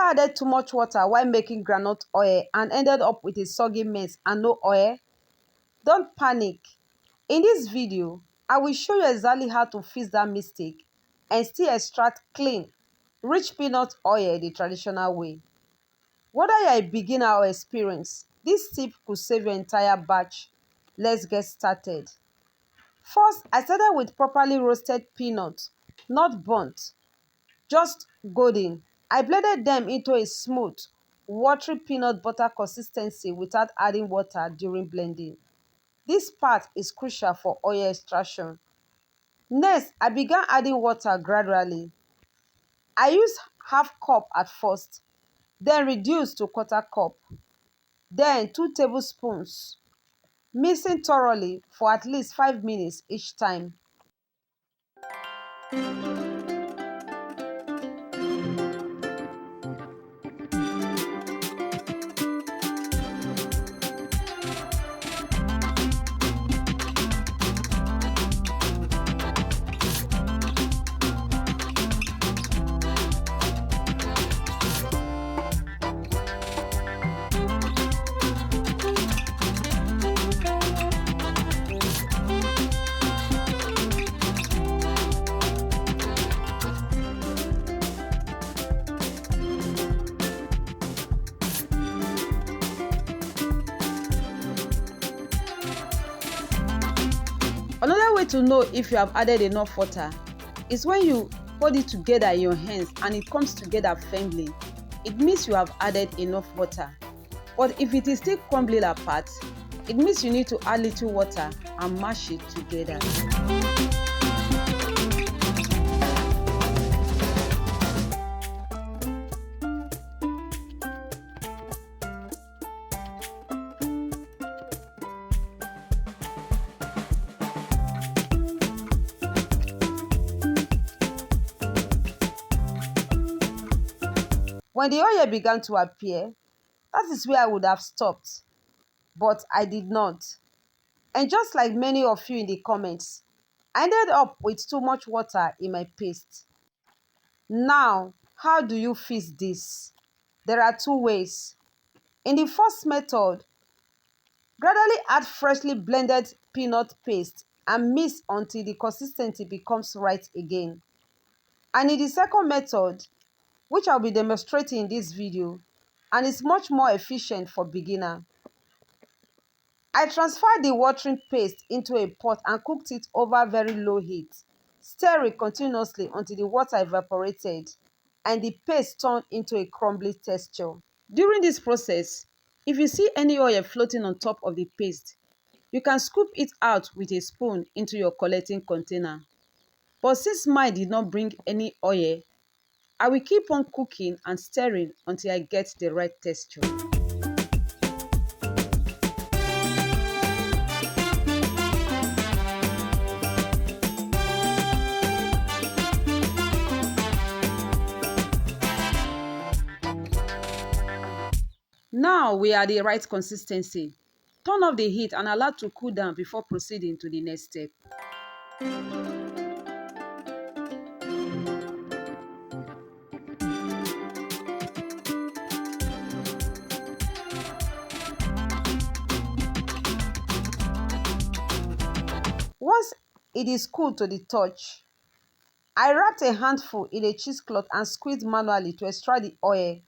added too much water while making groundnut oil and ended up with a soggy mess and no oil? Don't panic. In this video, I will show you exactly how to fix that mistake and still extract clean, rich peanut oil the traditional way. Whether you're a beginner or experienced, this tip could save your entire batch. Let's get started. First, I started with properly roasted peanuts, not burnt, just golden. I blended them into a smooth, watery peanut butter consistency without adding water during blending. This part is crucial for oil extraction. Next, I began adding water gradually. I used half cup at first, then reduced to quarter cup, then 2 tablespoons, mixing thoroughly for at least 5 minutes each time. Another way to know if you have added enough water is when you hold it together in your hands and it comes together firmly. It means you have added enough water. But if it is still crumbling apart, it means you need to add little water and mash it together. When the oil began to appear, that is where I would have stopped, but I did not. And just like many of you in the comments, I ended up with too much water in my paste. Now, how do you fix this? There are 2 ways. In the first method, gradually add freshly blended peanut paste and mix until the consistency becomes right again. And in the second method, which I'll be demonstrating in this video, and is much more efficient for beginner, I transferred the watering paste into a pot and cooked it over very low heat, stirring continuously until the water evaporated and the paste turned into a crumbly texture. During this process, if you see any oil floating on top of the paste, you can scoop it out with a spoon into your collecting container. But since mine did not bring any oil, I will keep on cooking and stirring until I get the right texture. Now we are the right consistency. Turn off the heat and allow to cool down before proceeding to the next step. Once it is cool to the touch, I wrapped a handful in a cheesecloth and squeezed manually to extract the oil.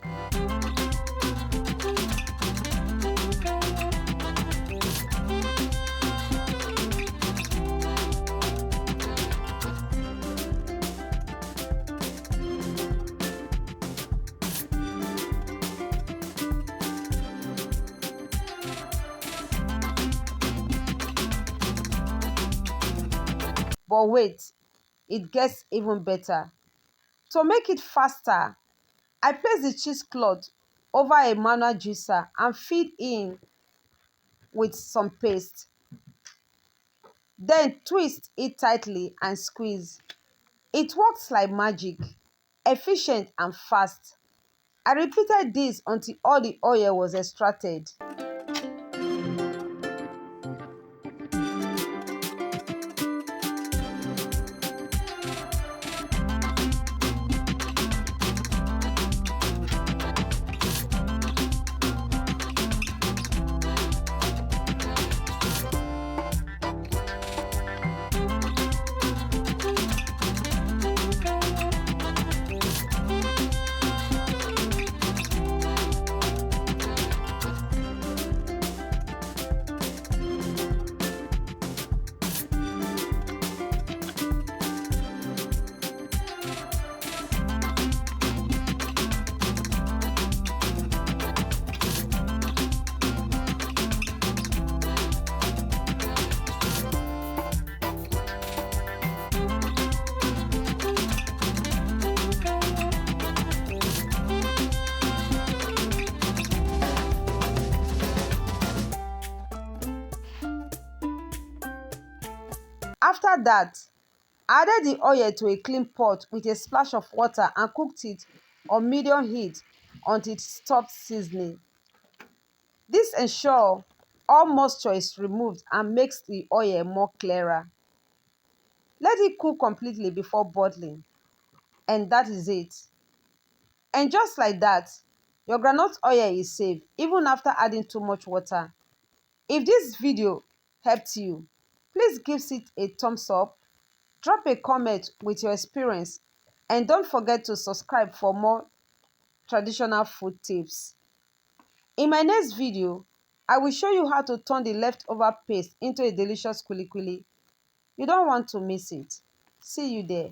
But wait, it gets even better. To make it faster, I place the cheesecloth over a manual juicer and feed in with some paste. Then twist it tightly and squeeze. It works like magic, efficient and fast. I repeated this until all the oil was extracted. After that, I added the oil to a clean pot with a splash of water and cooked it on medium heat until it stopped sizzling. This ensures all moisture is removed and makes the oil more clearer. Let it cool completely before boiling, and that is it. And just like that, your groundnut oil is safe even after adding too much water. If this video helped you, please give it a thumbs up, drop a comment with your experience, and don't forget to subscribe for more traditional food tips. In my next video, I will show you how to turn the leftover paste into a delicious kuli kuli. You don't want to miss it. See you there.